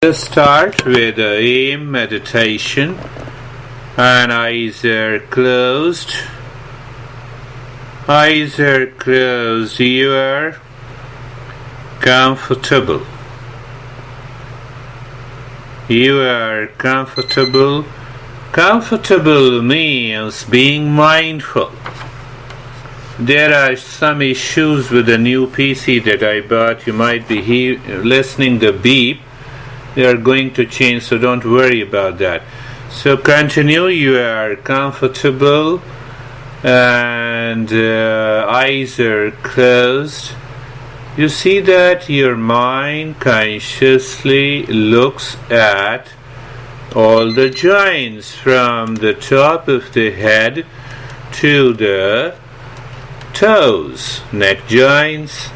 Let's start with the AIM meditation, and eyes are closed. Eyes are closed. You are comfortable. You are comfortable. Comfortable means being mindful. There are some issues with the new PC that I bought. You might be listening the beep. They are going to change, so don't worry about that. So continue. You are comfortable and eyes are closed. You see that your mind consciously looks at all the joints from the top of the head to the toes, neck joints.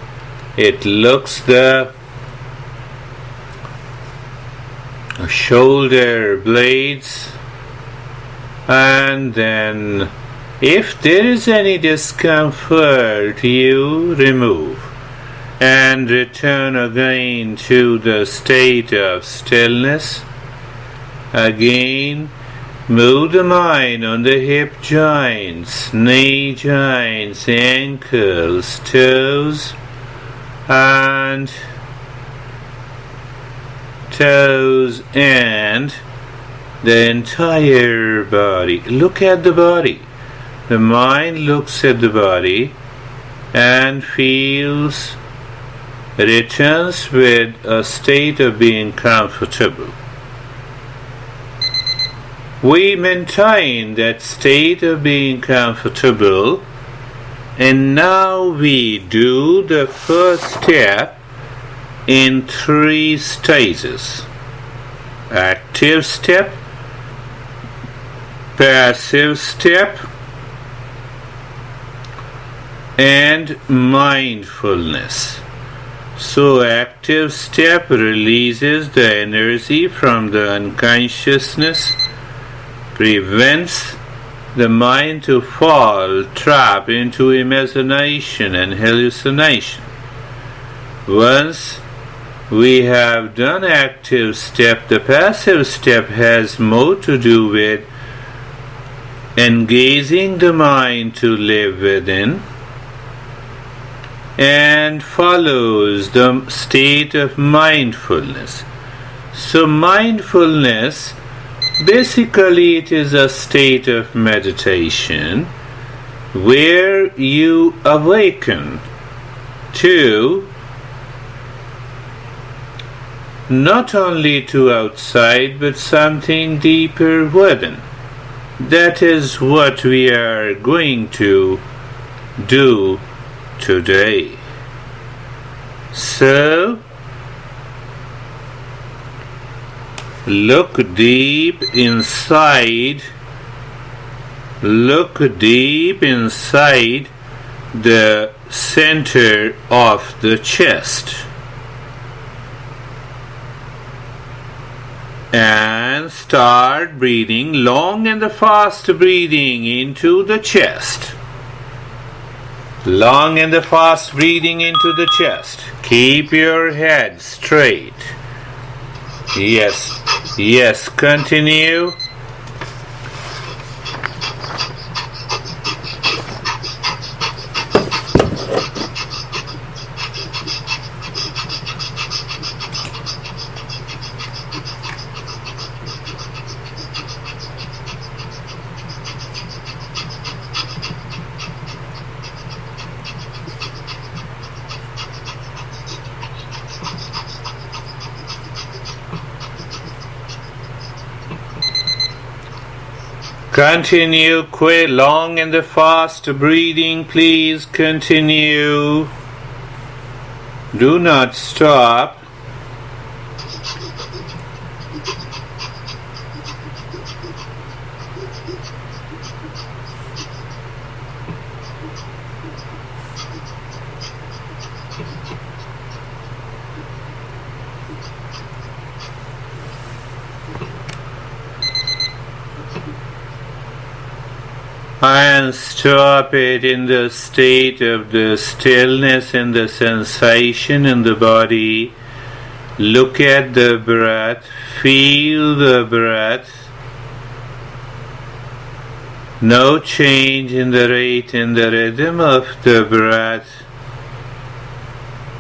It looks the shoulder blades, and then if there is any discomfort, you remove and return again to the state of stillness. Again, move the mind on the hip joints, knee joints, ankles, toes, and the entire body. Look at the body. The mind looks at the body and feels, returns with a state of being comfortable. We maintain that state of being comfortable, and now we do the first step in 3 stages: active step, passive step, and mindfulness. So active step releases the energy from the unconsciousness, prevents the mind to fall trap into imagination and hallucination. Once we have done active step, the passive step has more to do with engaging the mind to live within, and follows the state of mindfulness. So mindfulness, basically it is a state of meditation where you awaken to not only to outside, but something deeper within. That is what we are going to do today. So, look deep inside. Look deep inside the center of the chest, and start breathing, long and fast breathing into the chest. Long and fast breathing into the chest. Keep your head straight. Yes, continue. Continue, quit long and fast breathing, please continue. Do not stop. And stop it in the state of the stillness and the sensation in the body Look at the breath, feel the breath. No change in the rate and the rhythm of the breath.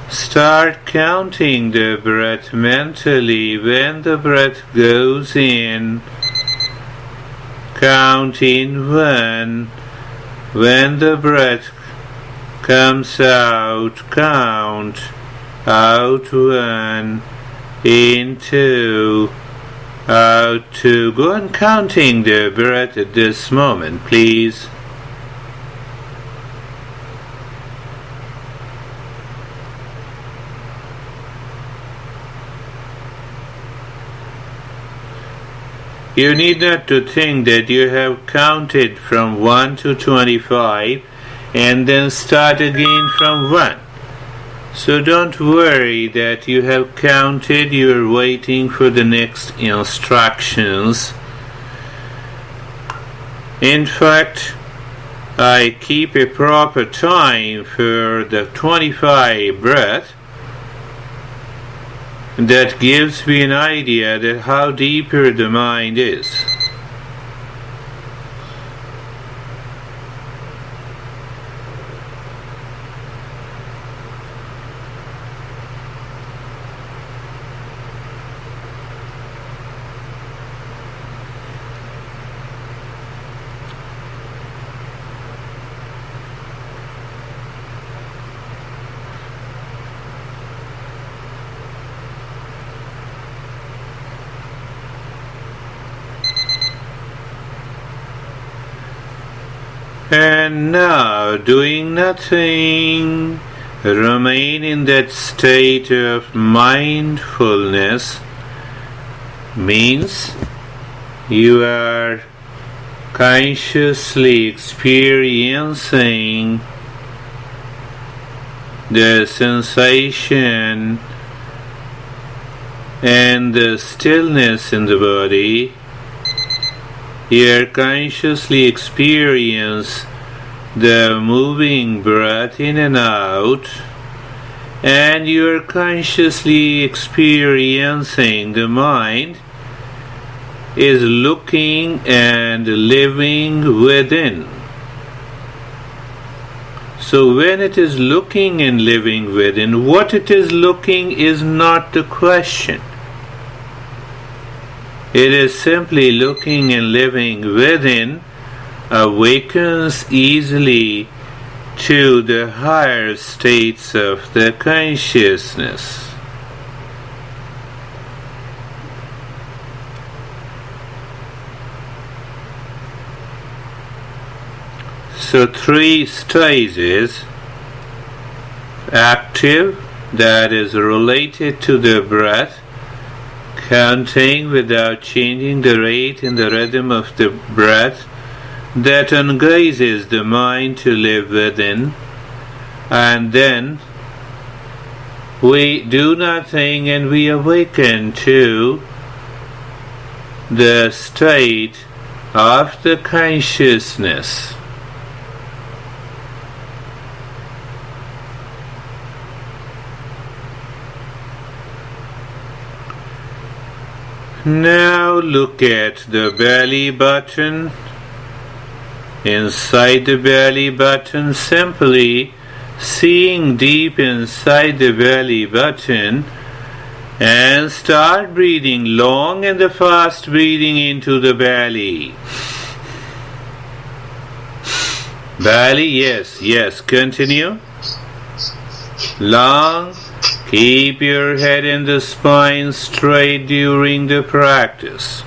Start counting the breath mentally. When the breath goes in, count in 1. When the breath comes out, count out 1, in 2, out 2. Go on counting the breath at this moment, please. You need not to think that you have counted from 1 to 25 and then start again from 1. So don't worry that you have counted, you are waiting for the next instructions. In fact, I keep a proper time for the 25 breath. That gives me an idea that how deeper the mind is. And now, doing nothing, remain in that state of mindfulness means you are consciously experiencing the sensation and the stillness in the body. You consciously experience the moving breath in and out, and you are consciously experiencing the mind is looking and living within. So when it is looking and living within, what it is looking is not the question. It is simply looking and living within, awakens easily to the higher states of the consciousness. So 3 stages: active, that is related to the breath, counting without changing the rate and the rhythm of the breath, that engages the mind to live within. And then we do nothing and we awaken to the state of the consciousness. Now look at the belly button. Inside the belly button, simply seeing deep inside the belly button, and start breathing long and fast breathing into the belly. Belly, yes, continue. Long. Keep your head and the spine straight during the practice.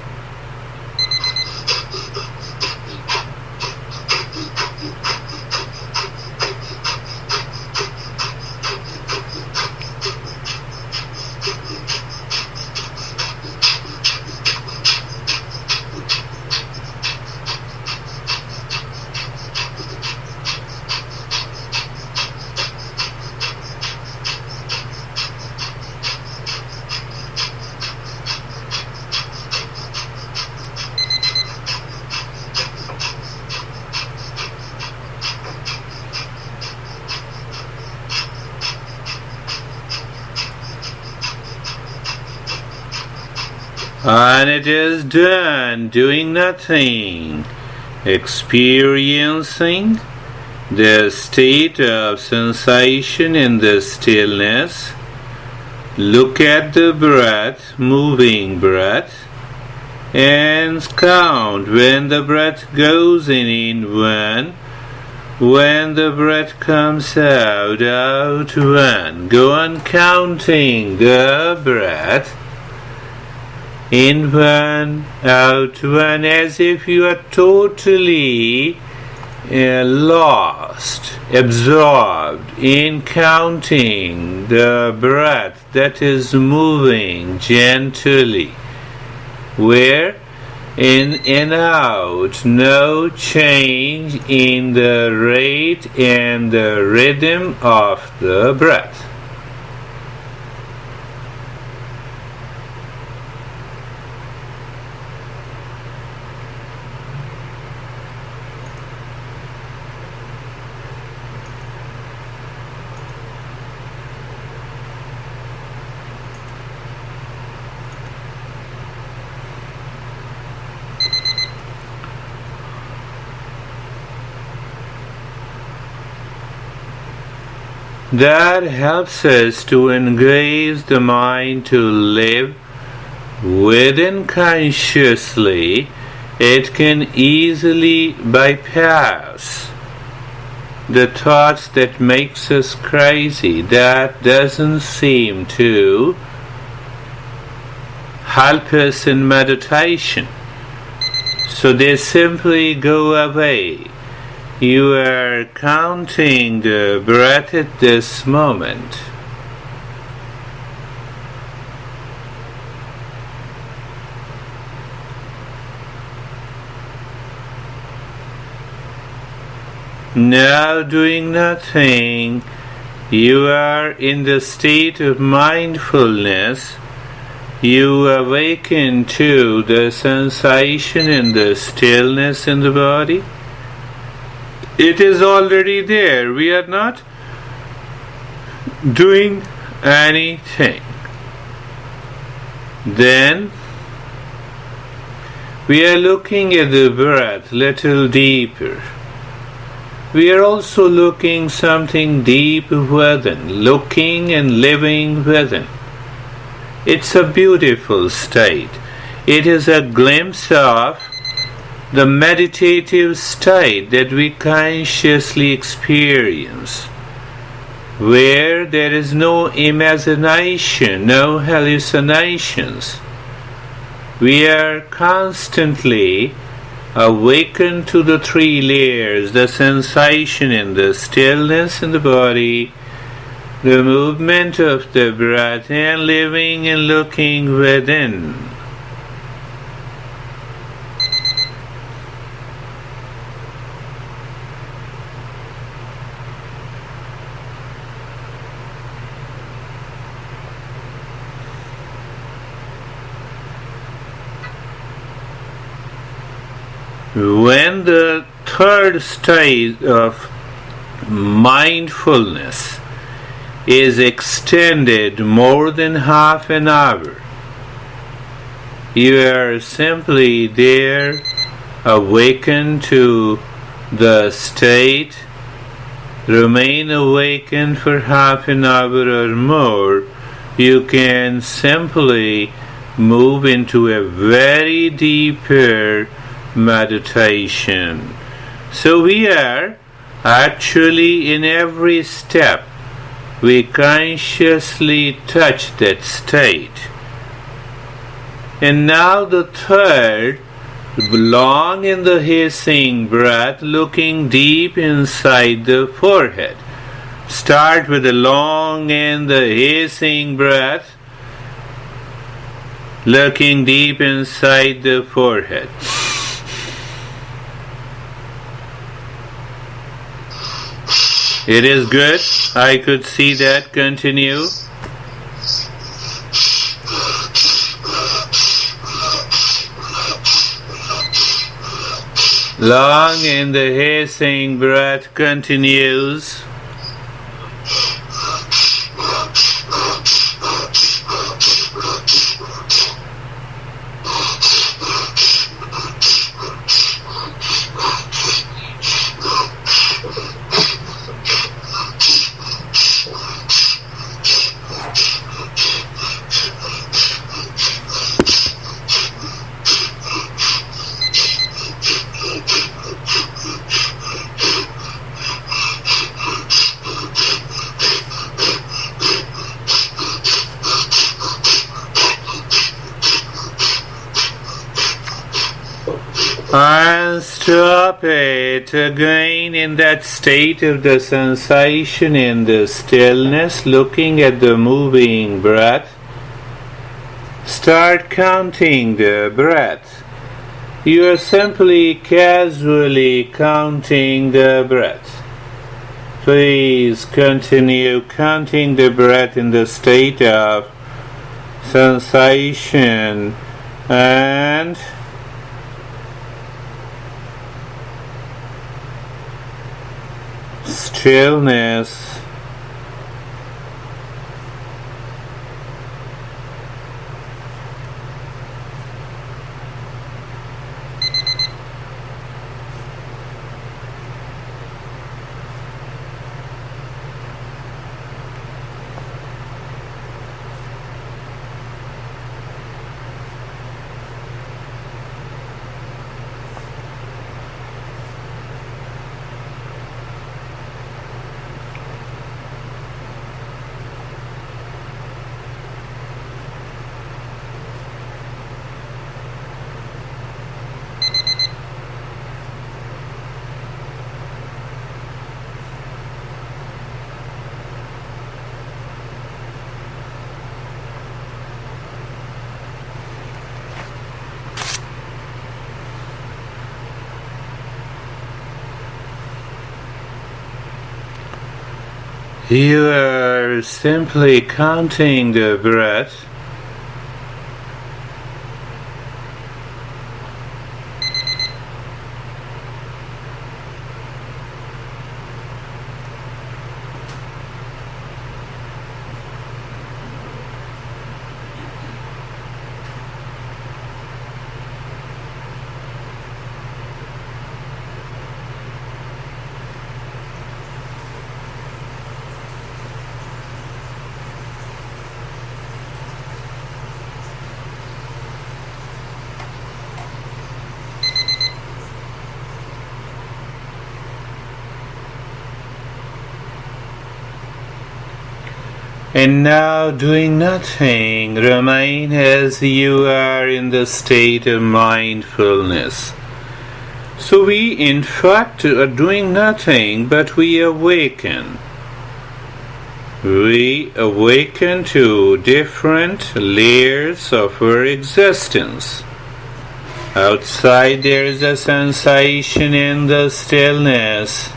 And it is done doing nothing, experiencing the state of sensation in the stillness. Look at the breath, moving breath, and count when the breath goes in one, when the breath comes out one. Go on counting the breath in one, out one, as if you are totally lost, absorbed in counting the breath that is moving gently, where in and out, no change in the rate and the rhythm of the breath. That helps us to engage the mind to live within consciously. It can easily bypass the thoughts that makes us crazy, that doesn't seem to help us in meditation. So they simply go away. You are counting the breath at this moment. Now doing nothing, you are in the state of mindfulness. You awaken to the sensation and the stillness in the body. It is already there. We are not doing anything. Then we are looking at the breath little deeper. We are also looking something deep within, looking and living within. It's a beautiful state. It is a glimpse of the meditative state that we consciously experience, where there is no imagination, no hallucinations. We are constantly awakened to the three layers, the sensation and the stillness in the body, the movement of the breath, and living and looking within. When the third stage of mindfulness is extended more than half an hour, you are simply there, awakened to the state, remain awakened for half an hour or more. You can simply move into a very deeper meditation. So we are actually in every step, we consciously touch that state. And now the third, long in the hissing breath, looking deep inside the forehead. Start with the long and the hissing breath, looking deep inside the forehead. It is good. I could see that. Continue. Long and the hissing breath continues. And stop it again in that state of the sensation in the stillness, looking at the moving breath. Start counting the breath. You are simply casually counting the breath. Please continue counting the breath in the state of sensation and stillness. You are simply counting the breath. And now, doing nothing, remain as you are in the state of mindfulness. So we in fact are doing nothing, but we awaken. We awaken to different layers of our existence. Outside there is a sensation in the stillness.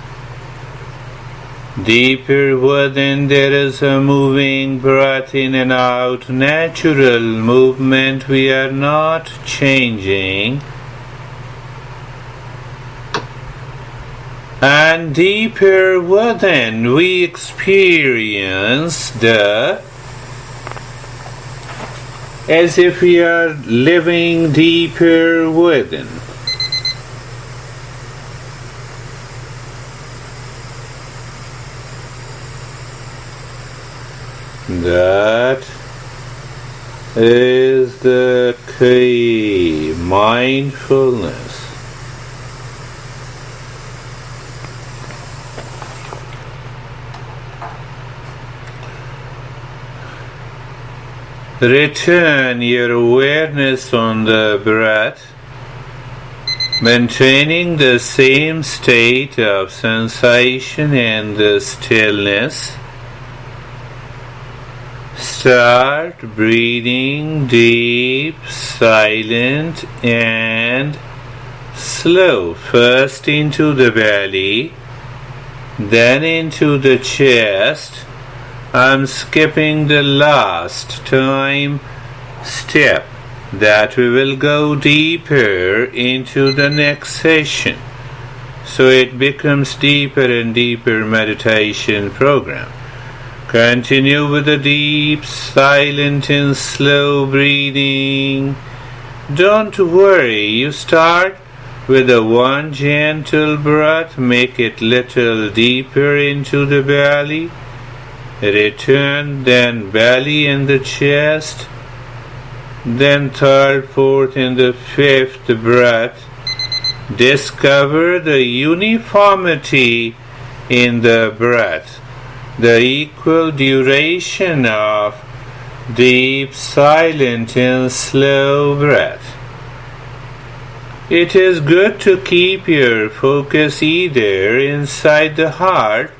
Deeper within there is a moving breath in and out, natural movement. We are not changing. And deeper within we experience as if we are living deeper within. That is the key, mindfulness. Return your awareness on the breath, maintaining the same state of sensation and the stillness. Start breathing deep, silent and slow. First into the belly, then into the chest. I'm skipping the last time step that we will go deeper into the next session. So it becomes deeper and deeper meditation program. Continue with the deep, silent and slow breathing. Don't worry, you start with the one gentle breath, make it little deeper into the belly. Return, then belly and the chest, then third, fourth and the fifth breath. Discover the uniformity in the breath, the equal duration of deep, silent and slow breath. it is good to keep your focus either inside the heart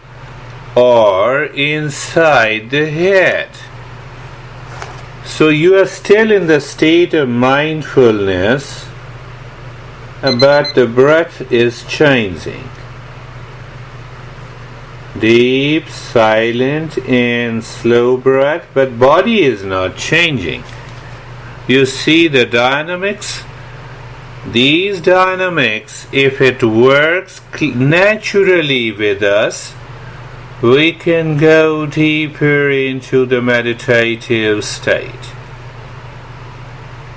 or inside the head. So you are still in the state of mindfulness, but the breath is changing. Deep, silent, and slow breath, but body is not changing. You see the dynamics? These dynamics, if it works naturally with us, we can go deeper into the meditative state.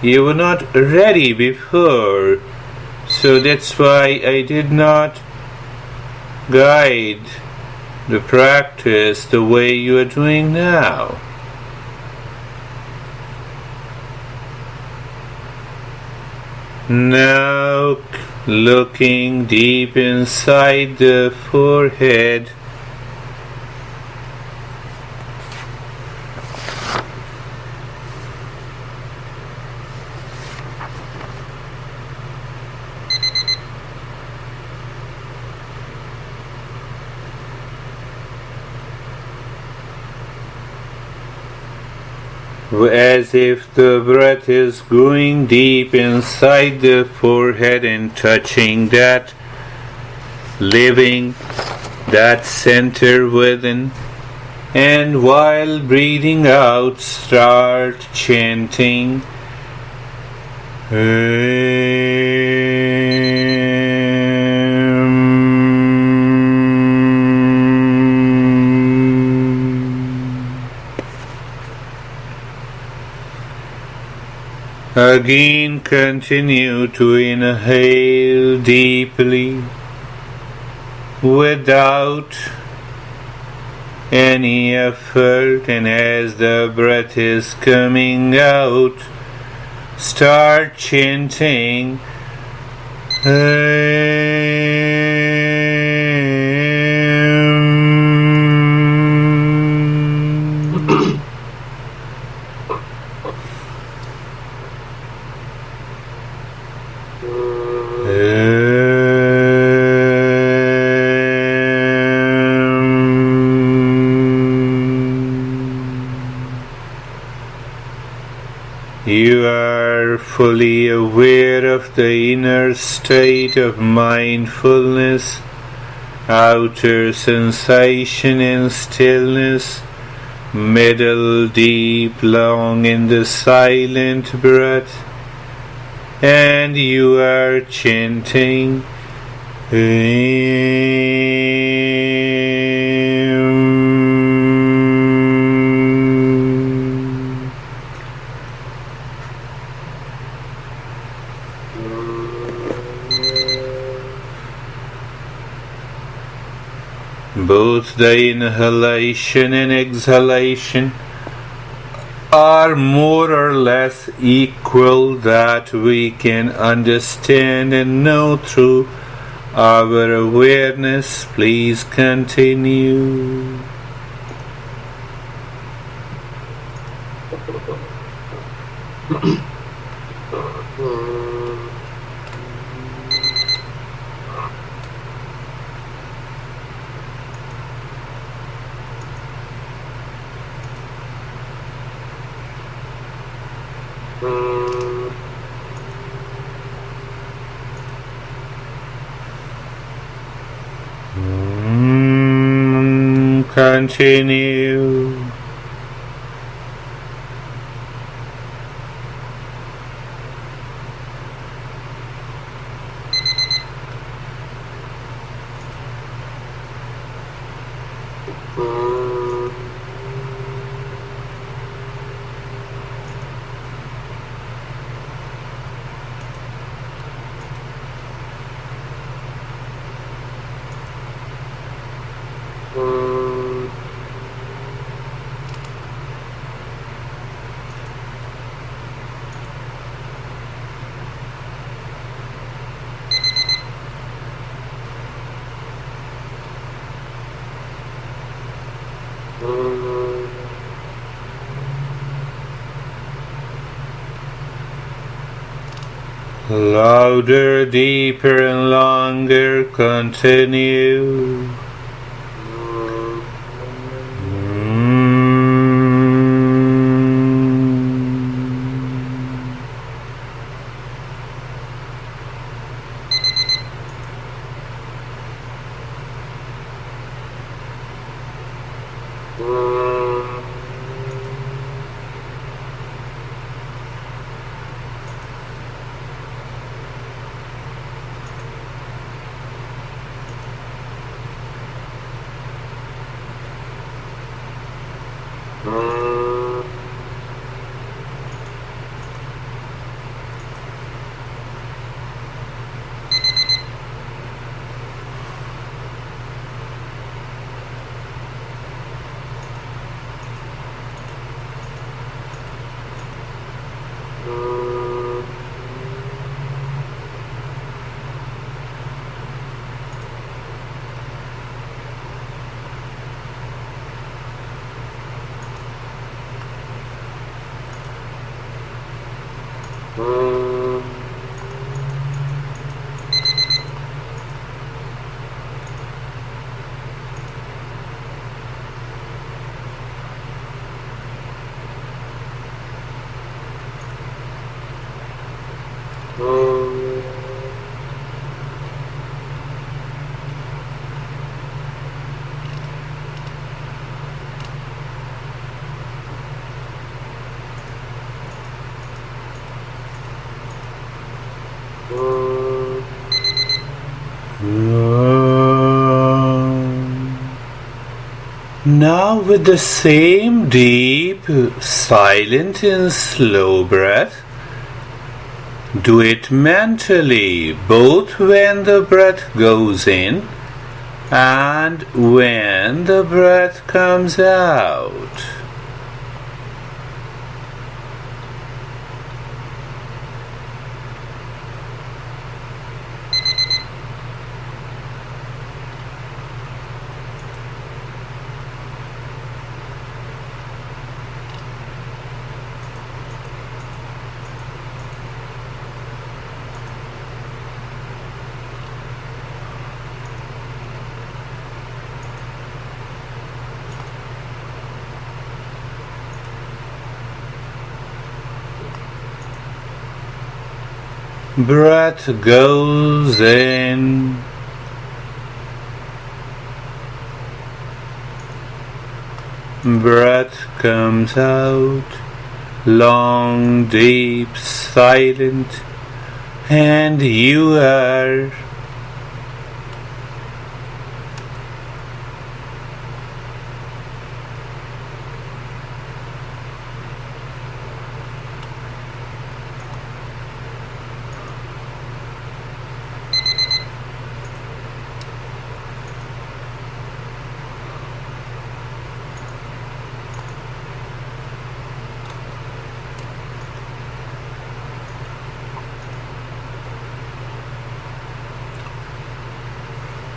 You were not ready before, so that's why I did not guide the practice the way you are doing now. Now looking deep inside the forehead, as if the breath is going deep inside the forehead and touching that living, that center within. And while breathing out, start chanting. Again, continue to inhale deeply without any effort, and as the breath is coming out, start chanting. You are fully aware of the inner state of mindfulness, outer sensation and stillness, middle deep, long in the silent breath, and you are chanting both the inhalation and exhalation are more or less equal, that we can understand and know through our awareness. Please continue. Continue. Louder, deeper and longer, continue. Now with the same deep, silent and slow breath, do it mentally, both when the breath goes in and when the breath comes out. Breath goes in. Breath comes out. Long, deep, silent, and you are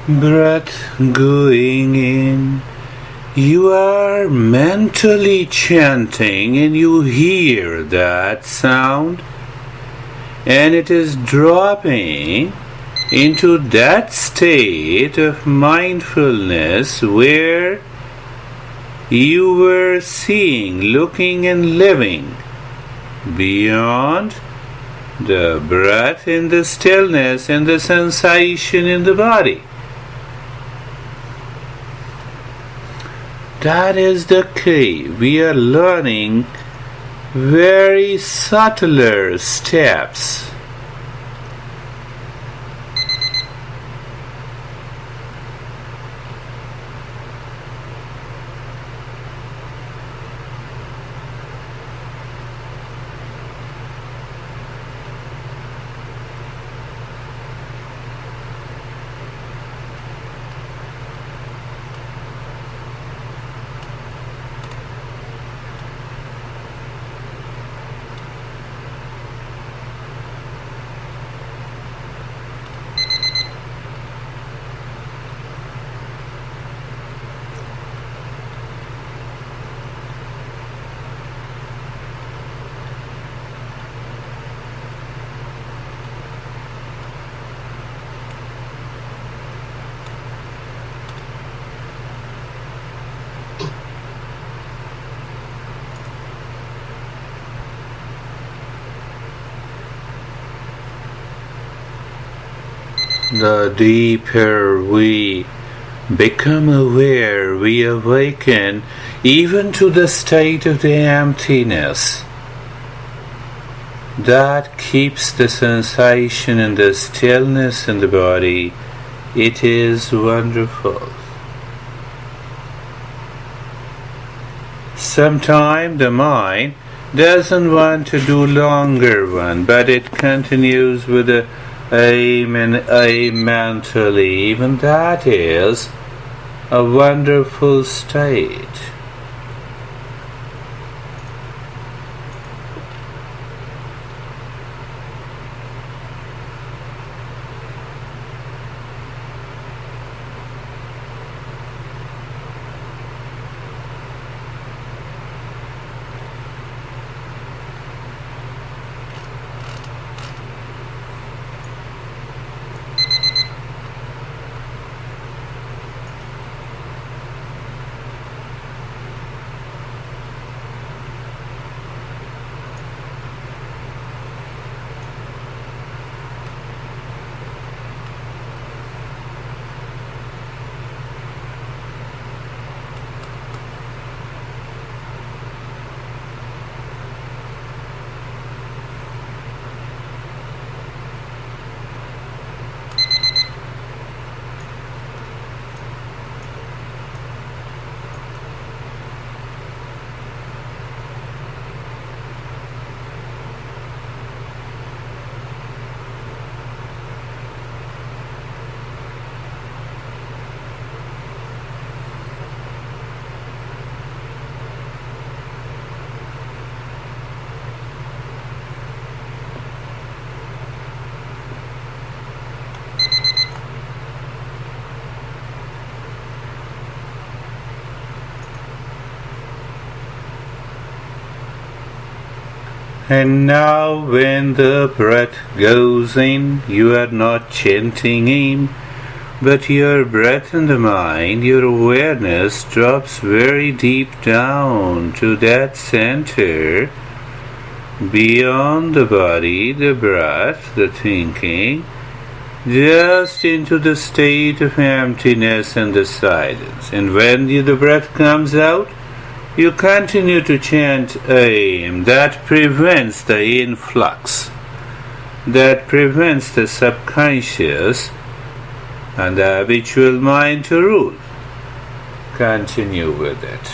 breath going in. You are mentally chanting and you hear that sound, and it is dropping into that state of mindfulness where you were seeing, looking and living beyond the breath and the stillness and the sensation in the body. That is the key. We are learning very subtler steps. The deeper we become aware, we awaken even to the state of the emptiness. That keeps the sensation and the stillness in the body. It is wonderful. Sometimes the mind doesn't want to do longer one, but it continues with the aim and aim mentally. Even that is a wonderful state. And now when the breath goes in, you are not chanting Aim, but your breath in the mind, your awareness drops very deep down to that center, beyond the body, the breath, the thinking, just into the state of emptiness and the silence. And when the breath comes out, you continue to chant Aim. That prevents the influx, that prevents the subconscious and the habitual mind to rule. Continue with it.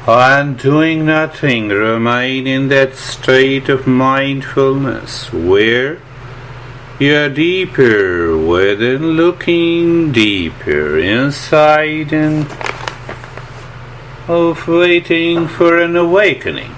and doing nothing, remain in that state of mindfulness where you are deeper within, looking deeper inside and of waiting for an awakening.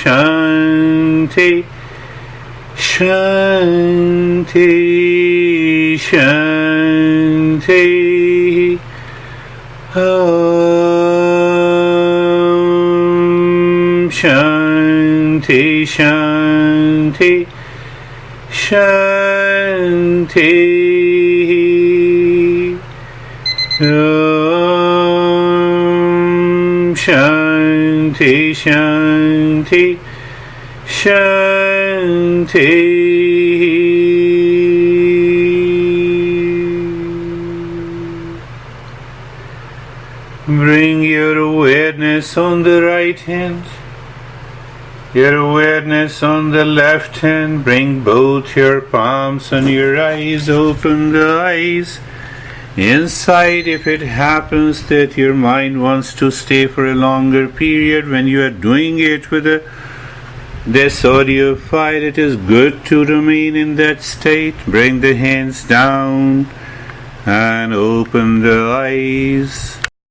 Shanti, Shanti, Shanti. Shanti, Shanti, Shanti. Shanti, Shanti, Shanti. Bring your awareness on the right hand, your awareness on the left hand. Bring both your palms on your eyes. Open the eyes. Inside, if it happens that your mind wants to stay for a longer period, when you are doing it with this audio file, it is good to remain in that state. Bring the hands down and open the eyes.